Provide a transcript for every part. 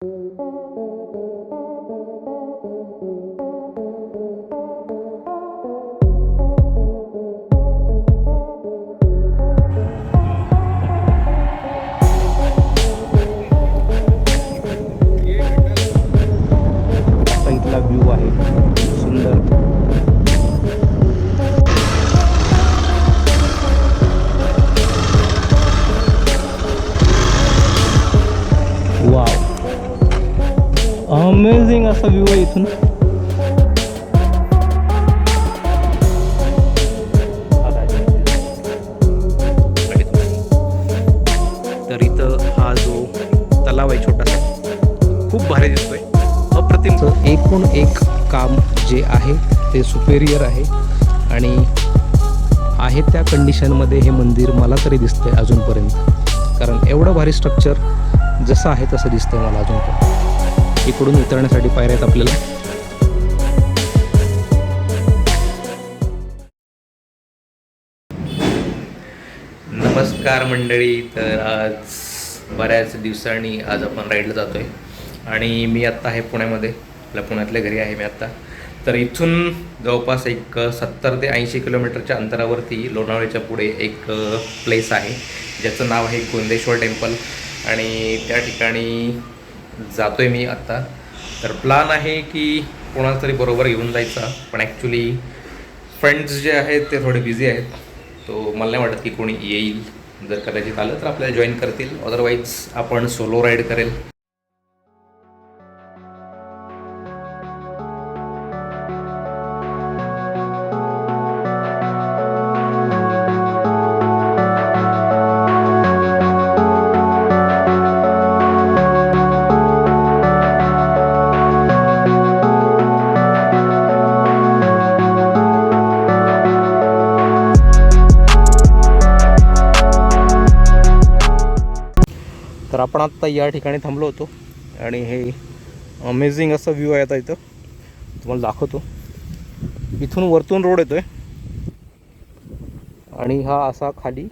इथला व्ह्यू आहे सुंदर. वाव, अमेझिंग असा व्ह्यू आहे इथून. तर इथं हा जो तलाव आहे छोटासा, खूप भारी दिसतोय, अप्रतिम. एकूण एक काम जे आहे ते सुपेरियर आहे आणि आहे त्या कंडिशनमध्ये हे मंदिर मला तरी दिसतंय अजूनपर्यंत. कारण एवढं भारी स्ट्रक्चर जसं आहे तसं दिसतंय मला अजूनपर्यंत. इकडून उतरण्यासाठी पायऱ्या आहेत आपल्याला. नमस्कार मंडळी. तर आज बऱ्याच दिवसांनी आज आपण राईडला जातो आहे आणि मी आत्ता आहे पुण्यामध्ये. आपल्या पुण्यातल्या घरी आहे मी आत्ता. तर इथून जवळपास एक 70 ते 80 किलोमीटरच्या अंतरावरती लोणावळ्याच्या पुढे एक प्लेस आहे ज्याचं नाव आहे गोंधेश्वर टेम्पल आणि त्या ठिकाणी जातो आहे मी आत्ता. तर प्लॅन आहे की कोणाला तरी बरोबर घेऊन जायचा, पण ॲक्च्युली फ्रेंड्स जे आहेत ते थोडे बिझी आहेत. तो मला नाही वाटत की कोणी येईल. जर कदाचित आलं तर आपल्याला जॉईन करतील, अदरवाईज आपण सोलो राईड करेल. तर आपण आत्ता या ठिकाणी थांबलो होतो आणि हे अमेझिंग असं व्ह्यू आहे. आता इथं तुम्हाला दाखवतो. इथून वरतून रोड येतोय आणि हा असा खाली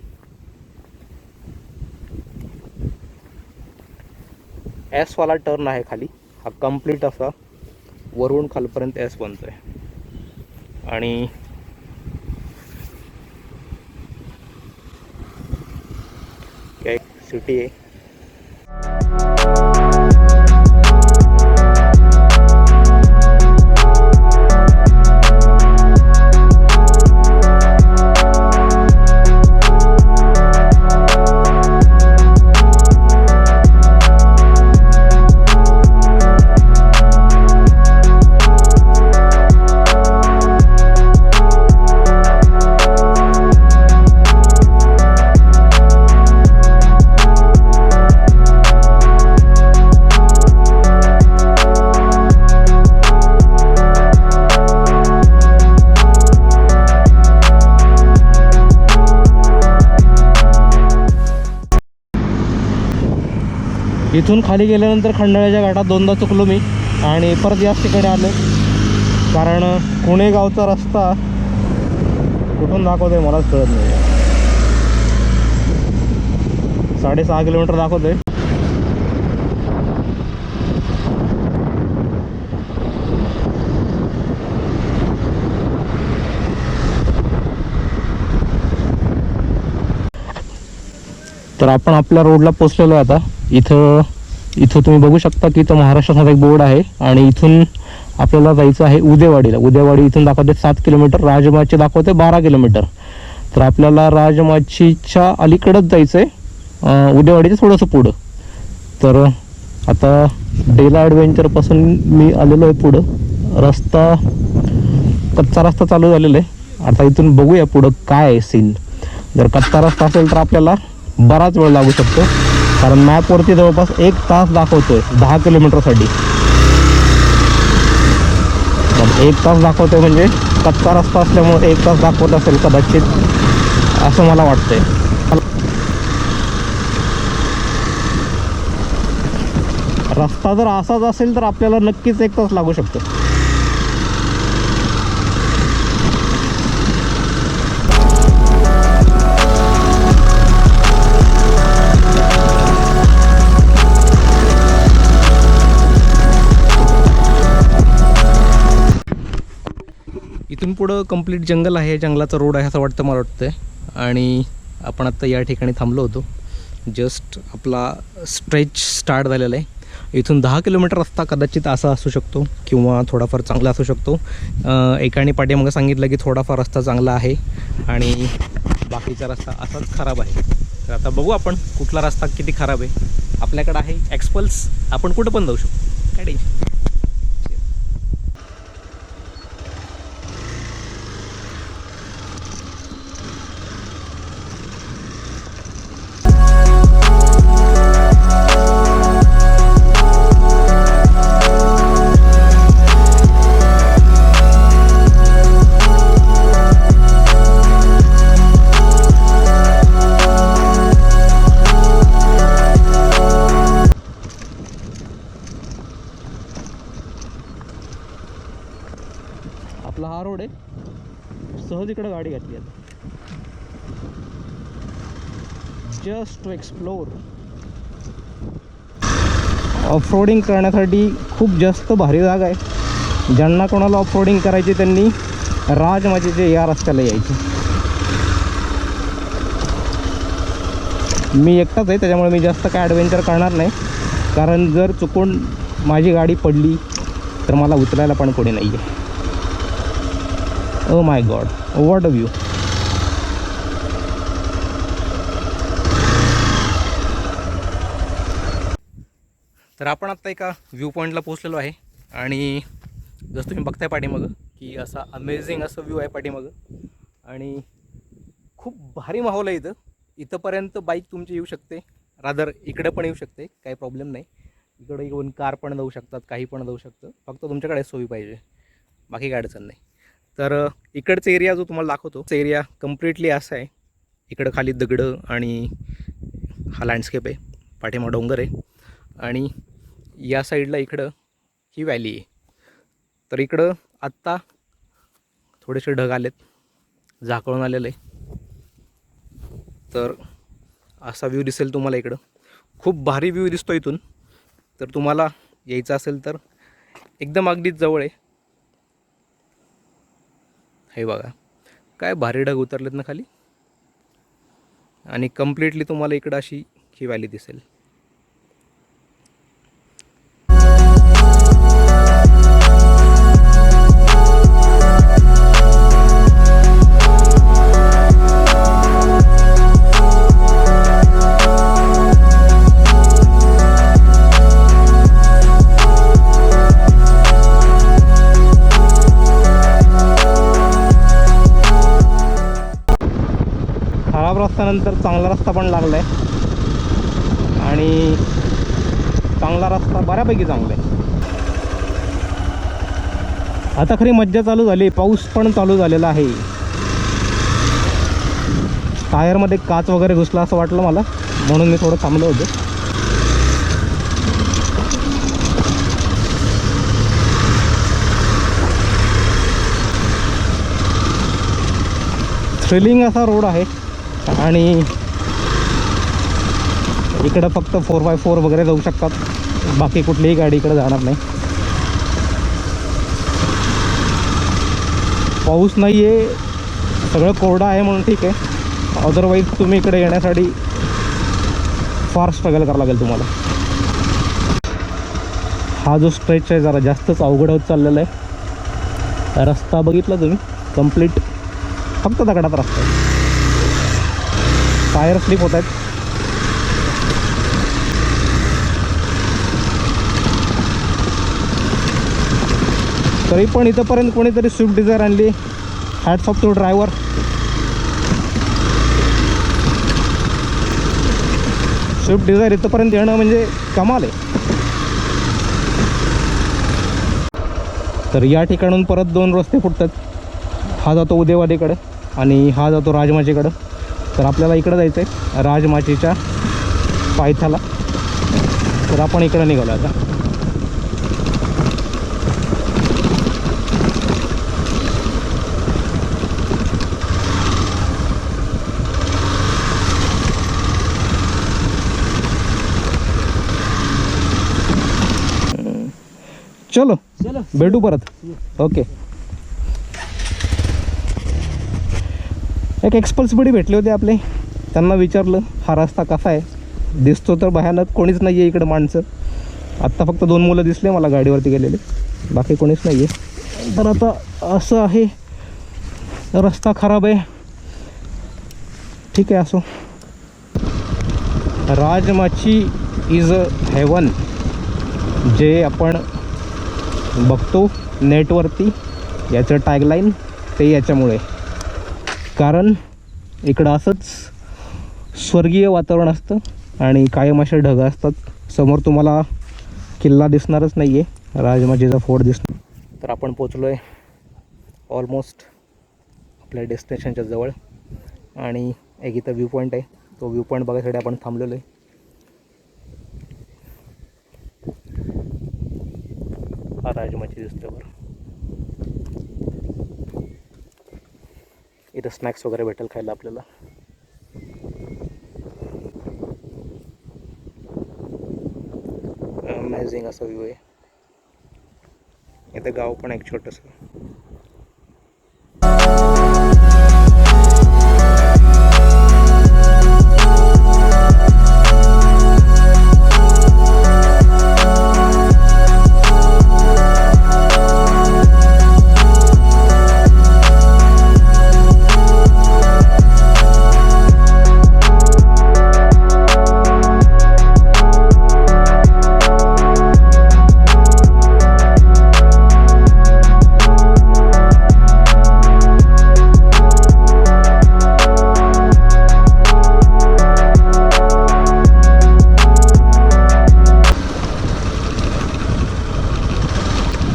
वाला टर्न आहे खाली. हा कंप्लीट असा वरून खालपर्यंत एस बनतोय आणि एक सिटी आहे. इथून खाली गेल्यानंतर खंडाळ्याच्या घाटात दोनदा चुकलो मी आणि परत याच ठिकाणी आलो. कारण पुणे गावचा रस्ता कुठून दाखवतोय मलाच कळत नाही. 6.5 किलोमीटर दाखवतोय. तर आपण आपल्या रोडला पोचलेलो आहे आता. इथं तुम्ही बघू शकता की इथं महाराष्ट्राचा एक बोर्ड आहे आणि इथून आपल्याला जायचं आहे उदेवाडीला. उदेवाडी इथून दाखवते 7 किलोमीटर, राजमाची दाखवते 12 किलोमीटर. तर आपल्याला राजमाचीच्या अलीकडंच जायचं आहे, उदेवाडीचं थोडंसं पुढं. तर आता डेला ॲडव्हेंचरपासून मी आलेलो आहे पुढं. कच्चा रस्ता चालू झालेला आहे. आता इथून बघूया पुढं काय आहे सीन. जर कच्चा रस्ता असेल तर आपल्याला बराच वेळ लागू शकतो, कारण मॅपवरती जवळपास 1 तास दाखवतोय 10 किलोमीटरसाठी. 1 तास दाखवतोय म्हणजे कच्चा रस्ता असल्यामुळे 1 तास दाखवत असेल कदाचित, असं मला वाटतंय. रस्ता जर असाच असेल तर आपल्याला नक्कीच 1 तास लागू शकतो. इथून पुढं कंप्लीट जंगल आहे, जंगलाचा रोड आहे असं वाटतं मला वाटतं. आणि आपण आत्ता या ठिकाणी थांबलो होतो. जस्ट आपला स्ट्रेच स्टार्ट झालेला आहे. इथून 10 किलोमीटर रस्ता कदाचित असा असू शकतो किंवा थोडाफार चांगला असू शकतो. एकाने पाठीमागं सांगितलं की थोडाफार रस्ता चांगला आहे आणि बाकीचा रस्ता असाच खराब आहे. तर आता बघू आपण कुठला रस्ता किती खराब आहे. आपल्याकडे आहे एक्सपल्स, आपण कुठं पण जाऊ शकतो, काय टेन्शन. आपला हा रोड आहे, सहज इकडे गाडी घातली आता जस्ट टू एक्सप्लोर. ऑफरोडिंग करण्यासाठी खूप जास्त भारी जागा आहे. ज्यांना कोणाला ऑफरोडिंग करायची त्यांनी राजमाचीचे या रस्त्याला यायचे. मी एकटाच आहे त्याच्यामुळे मी जास्त काय ॲडव्हेंचर करणार नाही, कारण जर चुकून माझी गाडी पडली तर मला उचलायला पण कोणी नाही आहे. Oh my God, what a view. तर आपण आत्ता एका व्ह्यू पॉईंटला पोहोचलेलो आहे आणि जसं तुम्ही बघताय पाठीमागं की असा अमेझिंग असं व्ह्यू आहे पाठीमागं आणि खूप भारी माहोल आहे इथं. इथंपर्यंत बाईक तुमची येऊ शकते, रादर इकडे पण येऊ शकते, काही प्रॉब्लेम नाही. इकडे येऊन कार पण जाऊ शकतात, काही पण जाऊ शकतं, फक्त तुमच्याकडे सोयी पाहिजे, बाकी काय अडचण नाही. तर इकडचा एरिया जो तुम्हाला दाखवतो एरिया कम्प्लिटली असा आहे. इकडं खाली दगडं आणि हा लँडस्केप आहे, पाठीमागं डोंगर आहे आणि या साईडला इकडं ही व्हॅली आहे. तर इकडं आत्ता थोडेसे ढग आलेत, झाकळून आलेलं आहे. तर असा व्ह्यू दिसेल तुम्हाला इकडं, खूप भारी व्ह्यू दिसतो इथून. तर तुम्हाला यायचं असेल तर एकदम अगदीच जवळ आहे. हे बघा काय भारी ढग उतरलेत ना खाली आणि कम्प्लिटली तुम्हाला इकडं अशी ही व्हॅली दिसेल. खराब रस्त्यानंतर चांगला रस्ता पण लागला आहे आणि चांगला रस्ता बऱ्यापैकी चांगला आहे. आता खरी मज्जा चालू झाली, पाऊस पण चालू झालेला आहे. टायरमध्ये काच वगैरे घुसला असं वाटलं मला, म्हणून मी थोडं थांबलो होतो. थ्रिलिंग असा रोड आहे आणि इकडं फक्त 4x4 वगैरे जाऊ शकतात, बाकी कुठलीही गाडी इकडे जाणार नाही. पाऊस नाही आहे, सगळं कोरडं आहे म्हणून ठीक आहे. अदरवाईज तुम्ही इकडे येण्यासाठी फार स्ट्रगल करावं लागेल तुम्हाला. हा जो स्ट्रेच आहे जरा जास्तच अवघड होत चाललेला आहे. रस्ता बघितला तुम्ही, कंप्लीट फक्त दगडात रस्ता आहे. टायर स्लिप होत आहेत. तरी पण इथंपर्यंत कोणीतरी स्विफ्ट डिझायर आणली, hats off to driver. Swift Dzire इथंपर्यंत येणं म्हणजे कमाल आहे. तर या ठिकाणून परत 2 रस्ते फुटतात. हा जातो उदेवाडीकडे आणि हा जातो राजमाचीकडं. तर आपल्याला इकडं जायचं आहे राजमाचीच्या पायथ्याला. तर आपण इकडं निघालो आता. चलो भेटू परत. ओके. एक एक्सपल्सिबिलिटी भेटले होते आपले, त्यांना विचारलं हा रस्ता कसा आहे. दिसतो तर भयानक, कोणीच नाही आहे इकडं माणसं. आत्ता फक्त 2 मुलं दिसले मला गाडीवरती गेलेले, बाकी कोणीच नाही आहे. तर आता असं आहे, रस्ता खराब आहे. ठीक आहे, असो. राजमाची इज अ हेवन जे आपण बघतो नेटवरती, याचं टॅगलाईन ते याच्यामुळे, कारण इकडं असंच स्वर्गीय वातावरण असतं आणि कायम असे ढग असतात. समोर तुम्हाला किल्ला दिसणारच नाही आहे, राजमाचीचा फोर्ट दिसणार. तर आपण पोचलो आहे ऑलमोस्ट आपल्या डेस्टिनेशनच्या जवळ, आणि एक इथं व्ह्यू पॉईंट आहे. तो व्ह्यू पॉईंट बघायसाठी आपण थांबलेलो आहे. हा राजमाची दिसतोय बरं. इथं स्नॅक्स वगैरे भेटेल खायला आपल्याला. अमेझिंग असा व्ह्यू आहे. इथं गाव पण एक छोटंसं.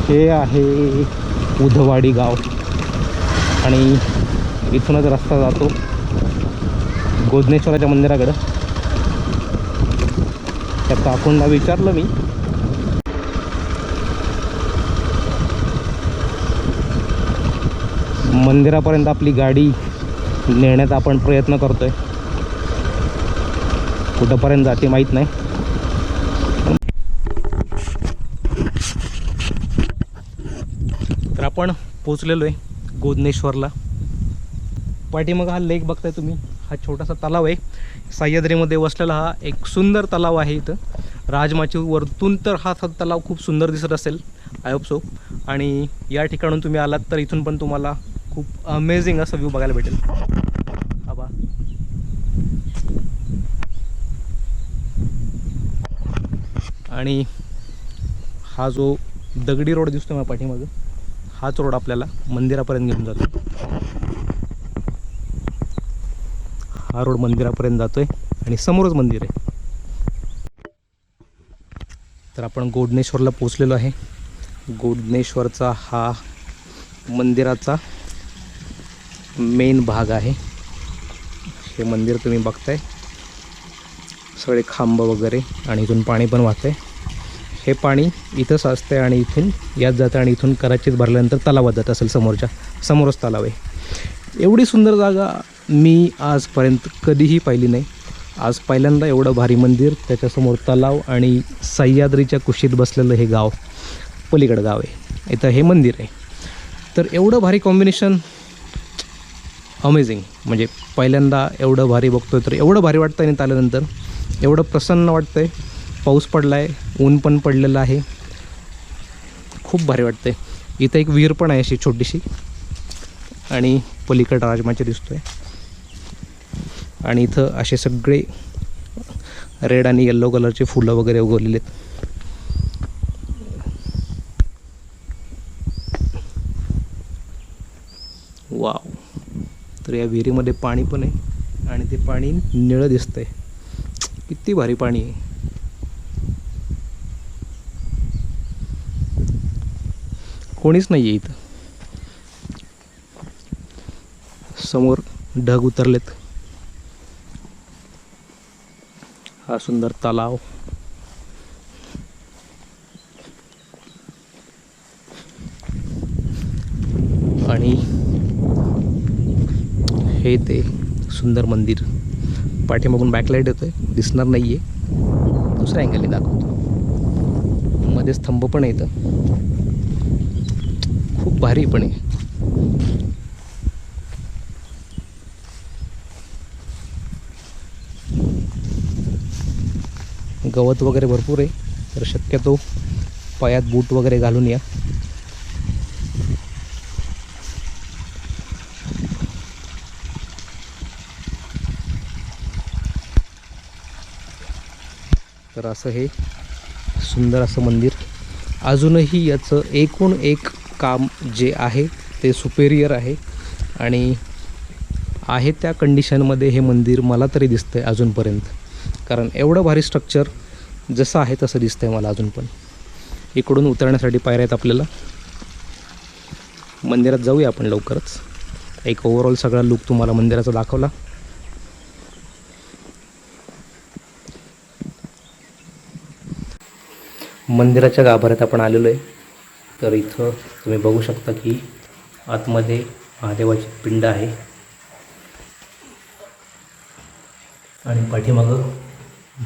हे आहे उधवाडी गाव आणि इथूनच रस्ता जातो गोधनेश्वराच्या मंदिराकडं. त्या काकूंना विचारलं मी, मंदिरापर्यंत आपली गाडी नेण्याचा आपण प्रयत्न करतोय. कुठंपर्यंत जाते माहीत नाही. तर आपण पोचलेलो आहे गोधनेश्वरला. पाठीमागं हा लेक बघताय तुम्ही, हा छोटासा तलाव आहे. सह्याद्रीमध्ये वसलेला हा एक सुंदर तलाव आहे. इथं राजमाची वरतून तर हा तलाव खूप सुंदर दिसत असेल, आय होप सो. आणि या ठिकाणून तुम्ही आलात तर इथून पण तुम्हाला खूप अमेझिंग असा व्ह्यू बघायला भेटेल. आबा आणि हा जो दगडी रोड दिसतो मला पाठीमागं, हाच रोड आपल्याला मंदिरापर्यंत घेऊन जातो. हा रोड मंदिरापर्यंत जातोय आणि समोरच मंदिर आहे. तर आपण गोधनेश्वरला पोचलेलो आहे. गोधनेश्वरचा हा मंदिराचा मेन भाग आहे. हे मंदिर तुम्ही बघताय, सगळे खांब वगैरे, आणि इथून पाणी पण वाहतंय. हे पाणी इथं साचतंय आणि इथून यात जातं आणि इथून कराचीत भरल्यानंतर तलावात जात असेल. समोरच तलाव आहे. एवढी सुंदर जागा मी आजपर्यंत कधीही पाहिली नाही. आज पहिल्यांदा एवढं भारी मंदिर, त्याच्यासमोर तलाव आणि सह्याद्रीच्या कुशीत बसलेलं हे गाव, पलीकडं गाव आहे, इथं हे मंदिर आहे. तर एवढं भारी कॉम्बिनेशन, अमेझिंग. म्हणजे पहिल्यांदा एवढं भारी बघतोय तर एवढं भारी वाटतं आहे. आल्यानंतर एवढं प्रसन्न वाटतं आहे. पाऊस पडला आहे, ऊन पण पडलेलं आहे, खूप भारी वाटतं आहे. इथं एक विहीर पण आहे अशी छोटीशी, आणि पलीकडं राजमाची दिसतो आहे. आणि इथं असे सगळे रेड आणि येल्लो कलरचे फुलं वगैरे उगवलेले आहेत. वाव. तर या विहिरीमध्ये पाणी पण आहे आणि ते पाणी निळं दिसतंय. किती भारी पाणी आहे. कोणीच नाही आहे इथं. समोर ढग उतरलेत. हा सुंदर तलाव, आणि हे ते सुंदर मंदिर. पाठीमागून बॅकलाईट येतोय, दिसणार नाही आहे, दुसऱ्या अँगलने दाखवतो. मध्ये स्तंभ पण आहे इथं, खूप भारी पण आहे. गवत वगैरे भरपूर आहे, तर शक्यतो पायात बूट वगैरे घालून या. तर असं हे सुंदर असं मंदिर. अजूनही याचं एकूण एक काम जे आहे ते सुपेरियर आहे आणि आहे त्या कंडिशनमध्ये हे मंदिर मला तरी दिसतं आहे अजूनपर्यंत. कारण एवढं भारी स्ट्रक्चर जसं आहे तसं दिसतं आहे मला अजून पण. इकडून उतरण्यासाठी पायऱ्या आहेत आपल्याला. मंदिरात जाऊया आपण लवकरच. एक ओव्हरऑल सगळा लुक तुम्हाला मंदिराचा दाखवला. मंदिराच्या गाभाऱ्यात आपण आलेलो आहे. तर इथं तुम्ही बघू शकता की आतमध्ये महादेवाची पिंड आहे आणि पाठीमागं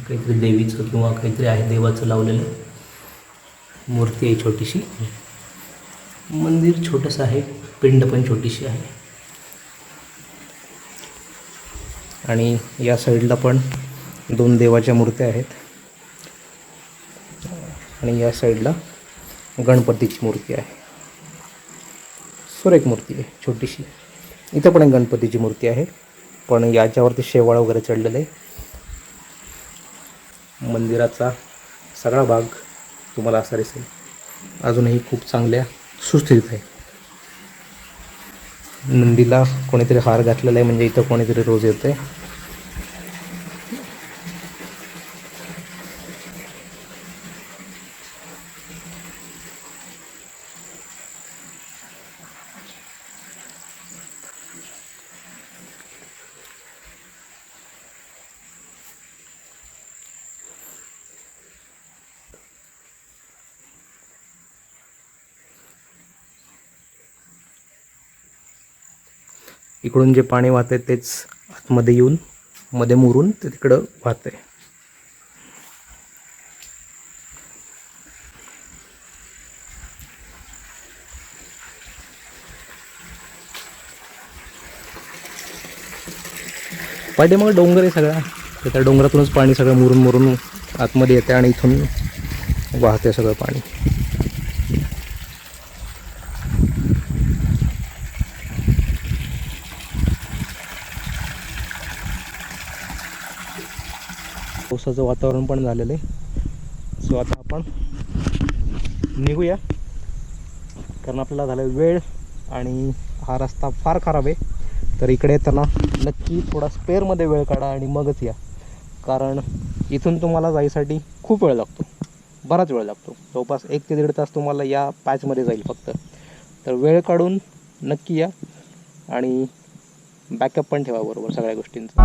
काहीतरी देवीचं किंवा काहीतरी आहे देवाचं लावलेलं मूर्ती आहे छोटीशी. मंदिर छोटंसं आहे, पिंड पण छोटीशी आहे. आणि या साईडला पण 2 देवाच्या मूर्त्या आहेत आणि या साईडला गणपतीची मूर्ती आहे. सुरेख मूर्ती आहे छोटीशी. इथं पण एक गणपतीची मूर्ती आहे, पण याच्यावरती शेवाळ वगैरे चढलेलं आहे. मंदिराचा सगळा भाग तुम्हाला असा दिसेल. अजूनही खूप चांगल्या सुस्थितीत आहे. नंदीला कोणीतरी हार घातलेला आहे, म्हणजे इथं कोणीतरी रोज येतं आहे. इकडून जे पाणी वाहत आहे तेच आतमध्ये येऊन मध्ये मुरून ते तिकडं वाहत आहे. पाठीमागं डोंगर आहे सगळा. तर त्या डोंगरातूनच पाणी सगळं मुरून मुरून आतमध्ये येते आणि इथून वाहते सगळं पाणी. पावसाचं वातावरण पण झालेलं आहे. सो आता आपण निघूया, कारण आपल्याला झालं वेळ आणि हा रस्ता फार खराब आहे. तर इकडे येताना नक्की थोडा स्पेअरमध्ये वेळ काढा आणि मगच या, कारण इथून तुम्हाला जायसाठी खूप वेळ लागतो, बराच वेळ लागतो. जवळपास 1 ते 1.5 तास तुम्हाला या पॅचमध्ये जाईल फक्त. तर वेळ काढून नक्की या आणि बॅकअप पण ठेवा बरोबर सगळ्या गोष्टींचा.